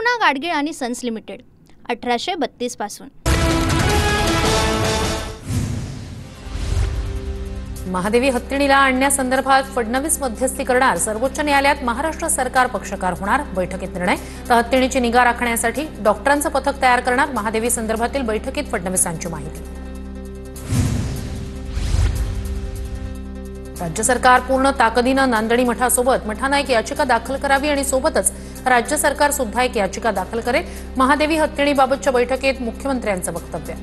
अन्नपूर्णा गाडगीळ आणि sons limited 1832 पासून। महादेवी हत्तीणीला आणण्यासंदर्भात फडणवीस मध्यस्थी करणार। सर्वोच्च न्यायालयात महाराष्ट्र सरकार पक्षकार होणार। बैठकीत निर्णय। तर हत्तीणीची निगा राखण्यासाठी डॉक्टरांचं पथक तयार करणार। महादेवी संदर्भातील बैठकीत फडणवीसांची माहिती। राज्य सरकार पूर्ण ताकदीनं नांदणी मठासोबत मठानं एक याचिका दाखल करावी आणि सोबतच राज्य सरकार सुद्धा एक याचिका दाखल करेल। महादेवी हत्तीणीबाबतच्या बैठकीत मुख्यमंत्र्यांचं वक्तव्य।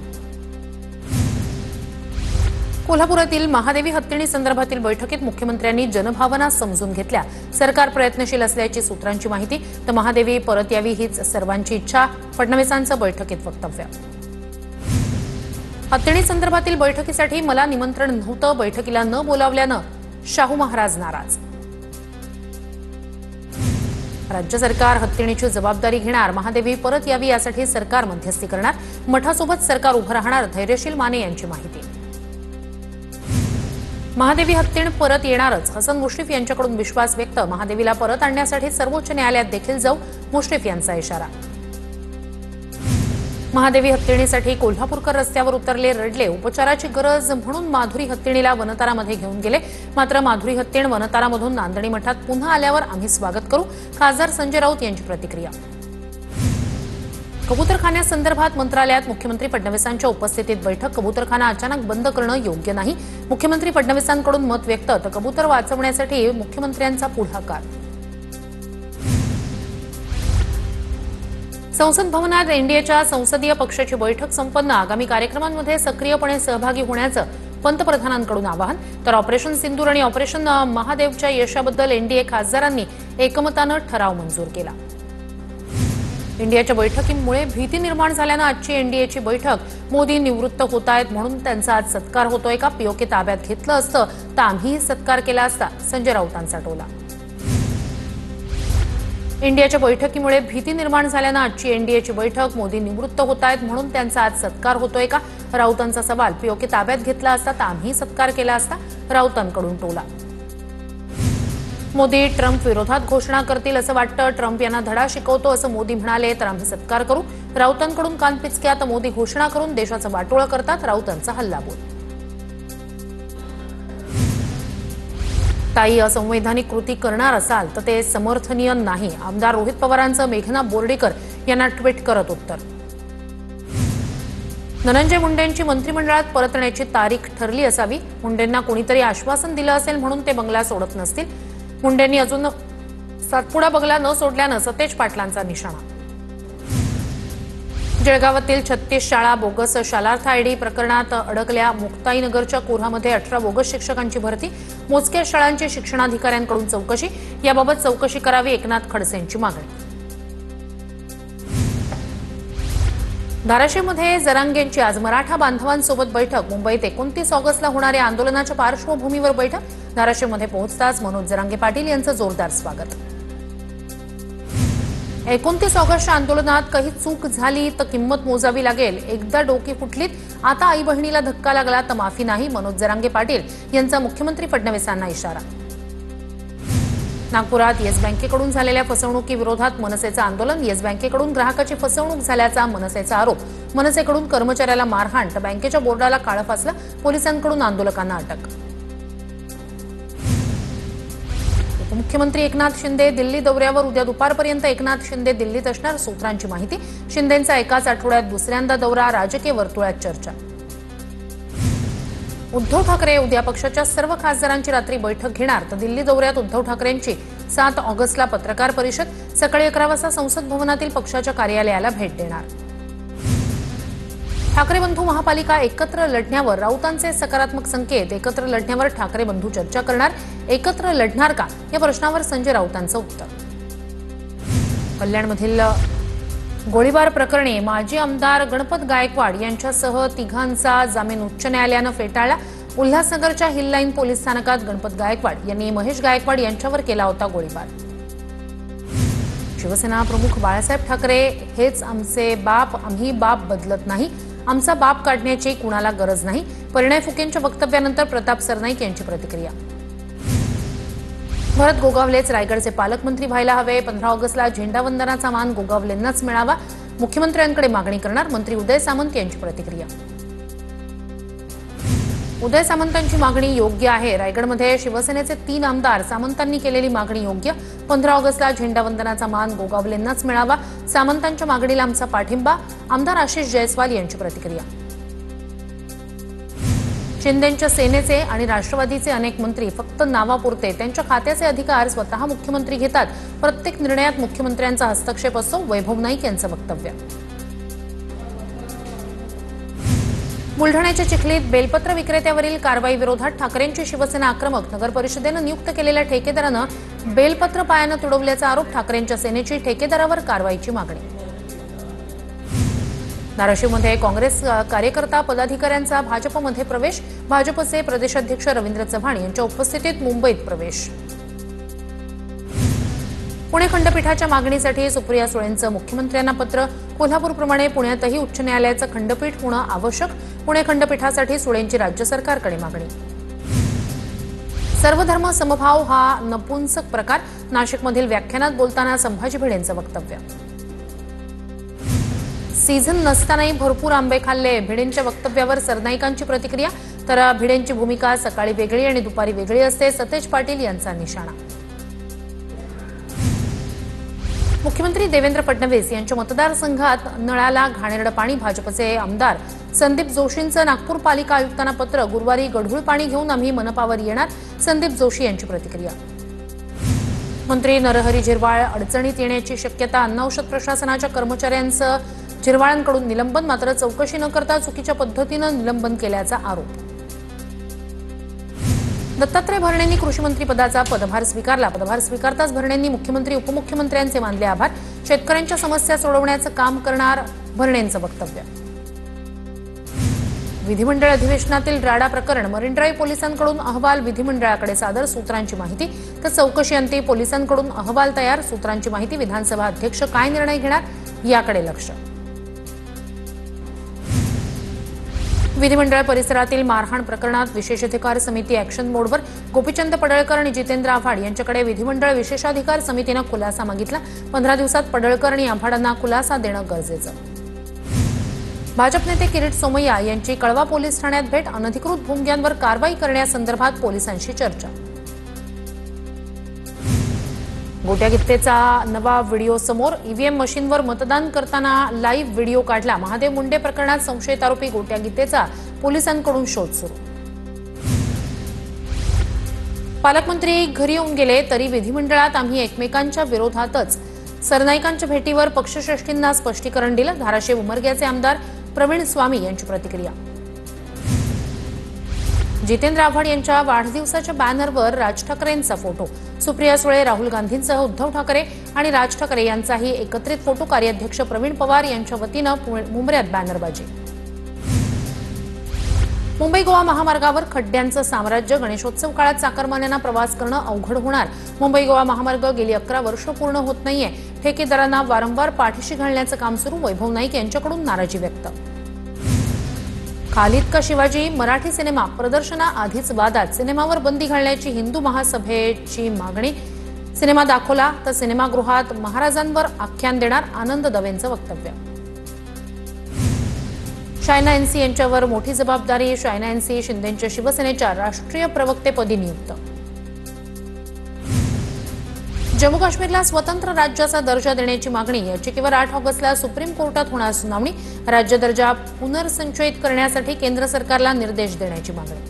कोल्हापुरातील महादेवी हत्तीणी संदर्भातील बैठकीत मुख्यमंत्र्यांनी जनभावना समजून घेतल्या। सरकार प्रयत्नशील असल्याची सूत्रांची माहिती। तर महादेवी परत यावी हीच सर्वांची इच्छा। फडणवीसांचं बैठकीत वक्तव्य। हत्तीणी संदर्भातील बैठकीसाठी मला निमंत्रण नव्हतं। बैठकीला न बोलावल्यानं शाहू महाराज नाराज। राज्य सरकार हत्तीणीची जबाबदारी घेणार। महादेवी परत यावी यासाठी सरकार मध्यस्थी करणार। मठासोबत सरकार उभं राहणार। धैर्यशील माने यांची माहिती। महादेवी हत्तीण परत येणारच। हसन मुश्रीफ यांच्याकडून विश्वास व्यक्त। महादेवीला परत आणण्यासाठी सर्वोच्च न्यायालयात देखील जाऊ, मुश्रीफ यांचा इशारा। महादेवी हत्तीणीसाठी कोल्हापूरकर रस्त्यावर उतरले, रडले। उपचाराची गरज म्हणून माधुरी हत्तीणीला वनतारामध्ये घेऊन गेले। मात्र माधुरी हत्तीण वनतारामधून नांदणी मठात पुन्हा आल्यावर आम्ही स्वागत करू। खासदार संजय राऊत यांची प्रतिक्रिया। कबूतरखान्यासंदर्भात मंत्रालयात मुख्यमंत्री फडणवीसांच्या उपस्थितीत बैठक। कबूतरखाना अचानक बंद करणं योग्य नाही। मुख्यमंत्री फडणवीसांकडून मत व्यक्त। तर कबूतर वाचवण्यासाठी मुख्यमंत्र्यांचा पुढाकार। संसद भवनात एनडीएच्या संसदीय पक्षाची बैठक संपन्न। आगामी कार्यक्रमांमध्ये सक्रियपणे सहभागी होण्याचं पंतप्रधानांकडून आवाहन। तर ऑपरेशन सिंदूर आणि ऑपरेशन महादेवच्या यशाबद्दल एनडीए खासदारांनी एकमतानं ठराव मंजूर केला। इंडियाच्या बैठकीमुळे भीती निर्माण झाल्यानं आजची एनडीएची बैठक। मोदी निवृत्त होत आहेत म्हणून त्यांचा आज सत्कार होतोय का? पीओके ताब्यात घेतलं असतं तर आम्हीही सत्कार केला असता, संजय राऊतांचा टोला। इंडियाच्या बैठकीमुळे भीती निर्माण झाल्यानं आजची एनडीएची बैठक। मोदी निवृत्त होत आहेत म्हणून त्यांचा आज सत्कार होतोय का? राऊतांचा सवाल। पीओके ताब्यात घेतला असता तर आम्हीही सत्कार केला असता, राऊतांकडून टोला। मोदी ट्रम्प विरोधात घोषणा करतील असं वाटतं। ट्रम्प यांना धडा शिकवतो असं मोदी म्हणाले तर आम्ही सत्कार करू। राऊतांकडून कानपिचक्यात मोदी घोषणा करून देशाचं वाटोळं करतात, राऊतांचा हल्लाबोल। ताई असंवैधानिक कृती करणार असाल तर ते समर्थनीय नाही। आमदार रोहित पवारांचं मेघना बोर्डीकर यांना ट्विट करत उत्तर। धनंजय मुंडेंची मंत्रिमंडळात परतण्याची तारीख ठरली असावी। मुंडेंना कोणीतरी आश्वासन दिलं असेल म्हणून ते बंगला सोडत नसतील। मुंडेंनी अजून सातपुडा बंगला न सोडल्यानं सतेज पाटलांचा निशाणा। जळगावातील 36 शाळा बोगस शालार्थ आयडी प्रकरणात अडकल्या। मुक्ताईनगरच्या कोऱ्हामध्ये 18 बोगस शिक्षकांची भरती। मोजक्या शाळांची शिक्षणाधिकाऱ्यांकडून चौकशी। याबाबत चौकशी करावी, एकनाथ खडसेंची मागणी। धाराशिवमध्ये जरांगेंची आज मराठा बांधवांसोबत बैठक। मुंबईत 29 ऑगस्टला होणाऱ्या आंदोलनाच्या पार्श्वभूमीवर बैठक। धाराशिवमध्ये पोहोचताच मनोज जरांगे पाटील यांचं जोरदार स्वागत। 29 ऑगस्टच्या आंदोलनात काही चूक झाली तर किंमत मोजावी लागेल। एकदा डोकी फुटलीत, आता आई बहिणीला धक्का लागला तर माफी नाही। मनोज जरांगे पाटील यांचा मुख्यमंत्री फडणवीसांना इशारा। नागपुरात येस बँकेकडून झालेल्या फसवणुकीविरोधात मनसेचं आंदोलन। येस बँकेकडून ग्राहकाची फसवणूक झाल्याचा मनसेचा आरोप। मनसेकडून कर्मचाऱ्याला मारहाण तर बँकेच्या बोर्डाला काळं फासलं। पोलिसांकडून आंदोलकांना अटक। मुख्यमंत्री एकनाथ शिंदे दिल्ली दौऱ्यावर। उद्या दुपारपर्यंत एकनाथ शिंदे दिल्लीत असणार, सूत्रांची माहिती। शिंदेंचा एकाच आठवड्यात दुसऱ्यांदा दौरा। राजकीय वर्तुळात चर्चा। उद्धव ठाकरे उद्या पक्षाच्या सर्व खासदारांची रात्री बैठक घेणार। तर दिल्ली दौऱ्यात उद्धव ठाकरेंची 7 ऑगस्टला पत्रकार परिषद। सकाळी 11 वाजता संसद भवनातील पक्षाच्या कार्यालयाला भेट देणार। ठाकरे बंधू महापालिका एकत्र लढण्यावर राऊतांचे सकारात्मक संकेत। एकत्र लढण्यावर ठाकरे बंधू चर्चा करणार। एकत्र लढणार का या प्रश्नावर संजय राऊतांचं उत्तर। कल्याणमधील गोळीबार प्रकरणी माजी आमदार गणपत गायकवाड यांच्यासह 3घांचा जामीन उच्च न्यायालयानं फेटाळला। उल्हासनगरच्या हिल लाईन पोलीस स्थानकात गणपत गायकवाड यांनी महेश गायकवाड यांच्यावर केला होता गोळीबार। शिवसेना प्रमुख बाळासाहेब ठाकरे हेच आमचे बाप, आम्ही बाप बदलत नाही। आमचा बाप काढण्याची कुणाला गरज नाही। परिणय फुकेंच्या वक्तव्यानंतर प्रताप सरनाईक यांची प्रतिक्रिया। भरत गोगावलेच रायगडचे पालकमंत्री व्हायला हवे. 15 ऑगस्टला झेंडावंदनाचा मान गोगावलेंनाच मिळावा. मुख्यमंत्र्यांकडे मागणी करणार मंत्री उदय सामंत यांची प्रतिक्रिया. उदय सामंतांची मागणी योग्य आहे. रायगडमध्ये शिवसेनेचे 3 आमदार सामंतांनी केलेली मागणी योग्य. 15 ऑगस्टला झेंडावंदनाचा मान गोगावलेंनाच मिळावा. सामंतांच्या मागणीला आमचा पाठिंबा. आमदार आशिष जयस्वाल यांची प्रतिक्रिया. शिंदेंच्या सेनेचे आणि राष्ट्रवादीचे अनेक मंत्री फक्त नावापुरते त्यांच्या खात्याचे अधिकार स्वतः मुख्यमंत्री घेतात. प्रत्येक निर्णयात मुख्यमंत्र्यांचा हस्तक्षेप असतो. वैभव नाईक यांचं वक्तव्य. बुलढाण्याच्या चिखलीत बेलपत्र विक्रेत्यावरील कारवाई विरोधात ठाकरेंची शिवसेना आक्रमक. नगर परिषदेनं नियुक्त केलेल्या ठेकेदारानं बेलपत्र पायानं तुडवल्याचा आरोप. ठाकरेंच्या सेनेची ठेकेदारावर कारवाईची मागणी. धाराशिवमध्ये काँग्रेस कार्यकर्ता पदाधिकाऱ्यांचा भाजपमध्ये प्रवेश. भाजपचे प्रदेशाध्यक्ष रवींद्र चव्हाण यांच्या उपस्थितीत मुंबईत प्रवेश. पुणे खंडपीठाच्या मागणीसाठी सुप्रिया सुळेंचं मुख्यमंत्र्यांना पत्र. कोल्हापूरप्रमाणे पुण्यातही उच्च न्यायालयाचं खंडपीठ होणं आवश्यक. पुणे खंडपीठासाठी सुळेंची राज्य सरकारकडे मागणी. सर्वधर्म समभाव हा नपुंसक प्रकार. नाशिकमधील व्याख्यानात बोलताना संभाजी भिडेंचं वक्तव्य. सीझन नसतानाही भरपूर आंबे खाल्ले. भिडेंच्या वक्तव्यावर सरनाईकांची प्रतिक्रिया. तर भिडेंची भूमिका सकाळी वेगळी आणि दुपारी वेगळी असते. सतेज पाटील यांचा निशाणा. मुख्यमंत्री देवेंद्र फडणवीस यांच्या मतदारसंघात नळाला घाणेरडं पाणी. भाजपचे आमदार संदीप जोशींचं नागपूर पालिका आयुक्तांना पत्र. गुरुवारी गढूळ पाणी घेऊन आम्ही मनपावर येणार. संदीप जोशी यांची प्रतिक्रिया. मंत्री नरहरी झिरवाळ अडचणीत येण्याची शक्यता. अन्न औषध प्रशासनाच्या कर्मचाऱ्यांचं झिरवाळांकडून निलंबन. मात्र चौकशी न करता चुकीच्या पद्धतीनं निलंबन केल्याचा आरोप. दत्तात्रय भरणेंनी कृषीमंत्री पदाचा पदभार स्वीकारला. पदभार स्वीकारताच भरणेंनी मुख्यमंत्री उपमुख्यमंत्र्यांचे मानले आभार. शेतकऱ्यांच्या समस्या सोडवण्याचं काम करणार भरणेंचं वक्तव्य. विधिमंडळ अधिवेशनातील राडा प्रकरण. मरीन ड्राईव्ह पोलिसांकडून अहवाल विधिमंडळाकडे सादर. सूत्रांची माहिती. तर चौकशी अंती पोलिसांकडून अहवाल तयार. सूत्रांची माहिती. विधानसभा अध्यक्ष काय निर्णय घेणार याकडे लक्ष. विधिमंडळ परिसरातील मारहाण प्रकरणात विशेषाधिकार समिती ॲक्शन मोडवर. गोपीचंद पडळकर आणि जितेंद्र आव्हाड यांच्याकडे विधिमंडळ विशेषाधिकार समितीनं खुलासा मागितला. 15 दिवसात पडळकर आणि आव्हाडांना खुलासा देणं गरजेचं. भाजप नेते किरीट सोमय्या यांची कळवा पोलीस ठाण्यात भेट. अनधिकृत भोंग्यांवर कारवाई करण्यासंदर्भात पोलिसांशी चर्चा. गोट्या गित्तेचा नवा व्हिडिओ समोर. ईव्हीएम मशीनवर मतदान करताना लाईव्ह व्हिडिओ काढला. महादेव मुंडे प्रकरणात संशयित आरोपी गोट्या गित्तेचा पोलिसांकडून शोध सुरू. पालकमंत्री घरी येऊन गेले तरी विधिमंडळात आम्ही एकमेकांच्या विरोधातच. सरनाईकांच्या भेटीवर पक्षश्रेष्ठींना स्पष्टीकरण दिलं. धाराशिव उमरग्याचे आमदार प्रवीण स्वामी यांची प्रतिक्रिया. जितेंद्र आव्हाड यांच्या वाढदिवसाच्या बॅनरवर राज ठाकरेंचा फोटो. सुप्रिया सुळे, राहुल गांधींसह उद्धव ठाकरे आणि राज ठाकरे यांचाही एकत्रित फोटो. कार्याध्यक्ष प्रवीण पवार यांच्या वतीनं मुंबऱ्यात बॅनरबाजी. मुंबई गोवा महामार्गावर खड्ड्यांचं साम्राज्य. गणेशोत्सव काळात चाकरमान्यांना प्रवास करणं अवघड होणार. मुंबई गोवा महामार्ग गेली 11 वर्ष पूर्ण होत नाहीये. ठेकेदारांना वारंवार पाठीशी घालण्याचं काम सुरू. वैभव नाईक यांच्याकडून नाराजी व्यक्त. खालिद का शिवाजी मराठी सिनेमा प्रदर्शनाआधीच वादात. सिनेमावर बंदी घालण्याची हिंदू महासभेची मागणी. सिनेमा दाखवला तर सिनेमागृहात महाराजांवर आख्यान देणार. आनंद दवेंचं वक्तव्य. शायना एनसी यांच्यावर मोठी जबाबदारी. शायना एनसी शिंदेंच्या शिवसेनेच्या राष्ट्रीय प्रवक्तेपदी नियुक्त. जम्मू काश्मीरला स्वतंत्र राज्याचा दर्जा देण्याची मागणी. याचिकेवर 8 ऑगस्टला सुप्रीम कोर्टात होणार सुनावणी. राज्य दर्जा पुनर्संचयित करण्यासाठी केंद्र सरकारला निर्देश देण्याची मागणी.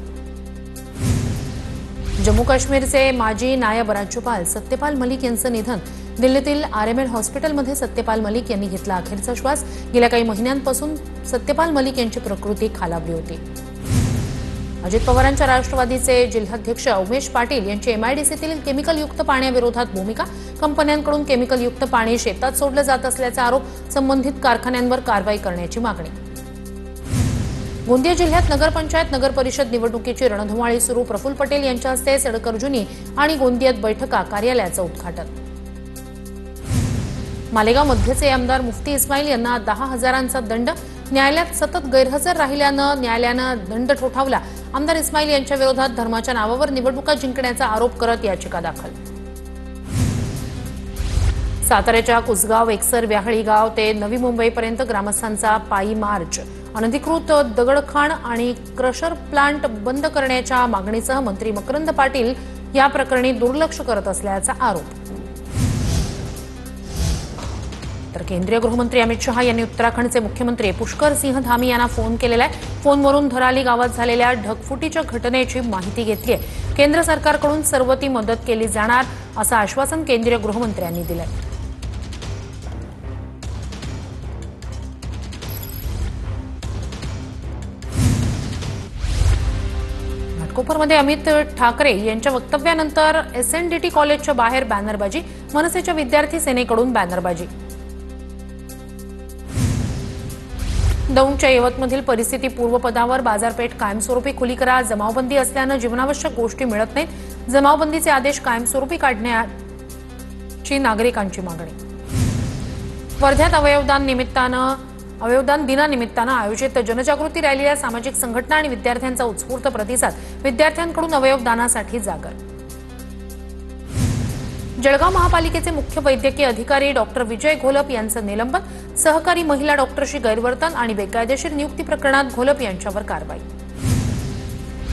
जम्मू काश्मीरचे माजी नायब राज्यपाल सत्यपाल मलिक यांचं निधन. दिल्लीतील आरएमएल हॉस्पिटलमध्ये सत्यपाल मलिक यांनी घेतला अखेरचा श्वास. गेल्या काही महिन्यांपासून सत्यपाल मलिक यांची प्रकृती खालावली होती. अजित पवारांच्या राष्ट्रवादीचे जिल्हाध्यक्ष उमेश पाटील यांची एमआयडीसीतील केमिकलयुक्त पाण्याविरोधात भूमिका. कंपन्यांकडून केमिकलयुक्त पाणी शेतात सोडलं जात असल्याचा आरोप. संबंधित कारखान्यांवर कारवाई करण्याची मागणी. गोंदिया जिल्ह्यात नगरपंचायत नगरपरिषद निवडणुकीची रणधुमाळी सुरू. प्रफुल्ल पटेल यांच्या हस्ते सडकर्जुनी आणि गोंदियात बैठका. कार्यालयाचं उद्घाटन. मालेगाव मध्यचे आमदार मुफ्ती इस्माईल यांना 10,000चा दंड. न्यायालयात सतत गैरहजर राहिल्यानं न्यायालयानं दंड ठोठावला. आमदार इस्माईल यांच्या विरोधात धर्माच्या नावावर निवडणुका जिंकण्याचा आरोप करत याचिका दाखल. साताऱ्याच्या कुसगाव एकसर व्याहळी गाव ते नवी मुंबईपर्यंत ग्रामस्थांचा पायी मार्च, अनधिकृत दगडखाण आणि क्रशर प्लांट बंद करण्याच्या मागणीसह मंत्री मकरंद पाटील या प्रकरणी दुर्लक्ष करत असल्याचा आरोप. तर केंद्रीय गृहमंत्री अमित शहा यांनी उत्तराखंडचे मुख्यमंत्री पुष्कर सिंह धामी यांना फोन केलेला आहे. फोनवरून धराली गावात झालेल्या ढगफुटीच्या घटनेची माहिती घेतली आहे. केंद्र सरकारकडून सर्व ती मदत केली जाणार असं आश्वासन केंद्रीय गृहमंत्र्यांनी दिलंय. घाटकोपरमध्ये अमित ठाकरे यांच्या वक्तव्यानंतर SNDT कॉलेजच्या बाहेर बॅनरबाजी, मनसेच्या विद्यार्थी सेनेकडून बॅनरबाजी. दौंडच्या यवतमधील परिस्थिती पूर्वपदावर, बाजारपेठ कायमस्वरूपी खुली करा, जमावबंदी असल्यानं जीवनावश्यक गोष्टी मिळत नाहीत, जमावबंदीचे आदेश कायमस्वरूपी काढण्याची नागरिकांची मागणी. वर्ध्यात अवयवदान दिनानिमित्तानं आयोजित जनजागृती रॅलीला सामाजिक संघटना आणि विद्यार्थ्यांचा उत्स्फूर्त प्रतिसाद, विद्यार्थ्यांकडून अवयवदानासाठी जागर. जळगाव महापालिकेचे मुख्य वैद्यकीय अधिकारी डॉक्टर विजय घोलप यांचं निलंबन, सहकारी महिला डॉक्टरशी गैरवर्तन आणि बेकायदेशीर नियुक्ती प्रकरणात घोलप यांच्यावर कारवाई.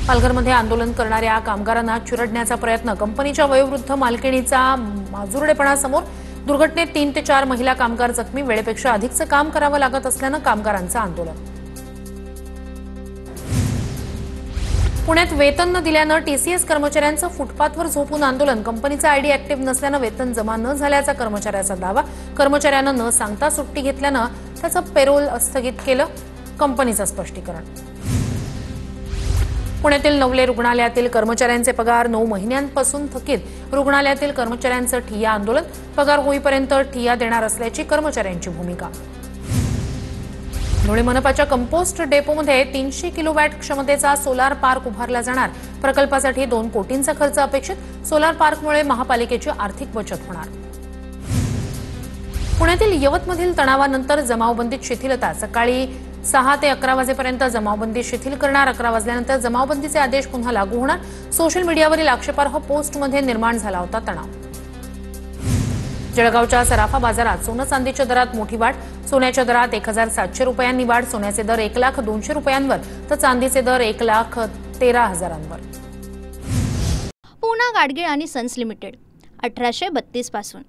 पालघरमध्ये आंदोलन करणाऱ्या कामगारांना चिरडण्याचा प्रयत्न, कंपनीच्या वयोवृद्ध मालकिणीचा माजुरडेपणा समोर, दुर्घटनेत 3 ते 4 महिला कामगार जखमी, वेळेपेक्षा अधिकचं काम करावं लागत असल्यानं कामगारांचं आंदोलन. पुण्यात वेतन न दिल्यानं TCS कर्मचाऱ्यांचं फुटपाथवर झोपून आंदोलन, कंपनीचा ID ऍक्टिव्ह नसल्यानं वेतन जमा न झाल्याचा कर्मचाऱ्याचा दावा, कर्मचाऱ्यानं न सांगता सुट्टी घेतल्यानं त्याचं पेरोल स्थगित केलं, कंपनीचं स्पष्टीकरण. पुण्यातील नवले रुग्णालयातील कर्मचाऱ्यांचे पगार 9 महिन्यांपासून थकीत, रुग्णालयातील कर्मचाऱ्यांचं ठिय्या आंदोलन, पगार होईपर्यंत ठिय्या देणार असल्याची कर्मचाऱ्यांची भूमिका. धुळे मनपाच्या कंपोस्ट डेपोमध्ये 300 किलोवॅट क्षमतेचा सोलार पार्क उभारला जाणार, प्रकल्पासाठी 2 कोटींचा खर्च अपेक्षित, सोलार पार्कमुळे महापालिकेची आर्थिक बचत होणार. पुण्यातील यवतमधील तणावानंतर जमावबंदीत शिथिलता, सकाळी 6 ते 11 वाजेपर्यंत जमावबंदी शिथिल करणार, 11 वाजल्यानंतर जमावबंदीचे आदेश पुन्हा लागू होणार. सोशल मीडियावरील आक्षेपार्ह पोस्टमध्ये निर्माण झाला होता तणाव. जळगावच्या सराफा बाजारात सोनं चांदीच्या दरात मोठी वाढ, सोन्याच्या दरात 1,700 रुपयांनी वाढ, सोन्याचे दर 1,02,000 रुपयांवर तर चांदीचे दर 1,13,000वर. पूना गाडगीळ आणि सन्स लिमिटेड 1832 पासून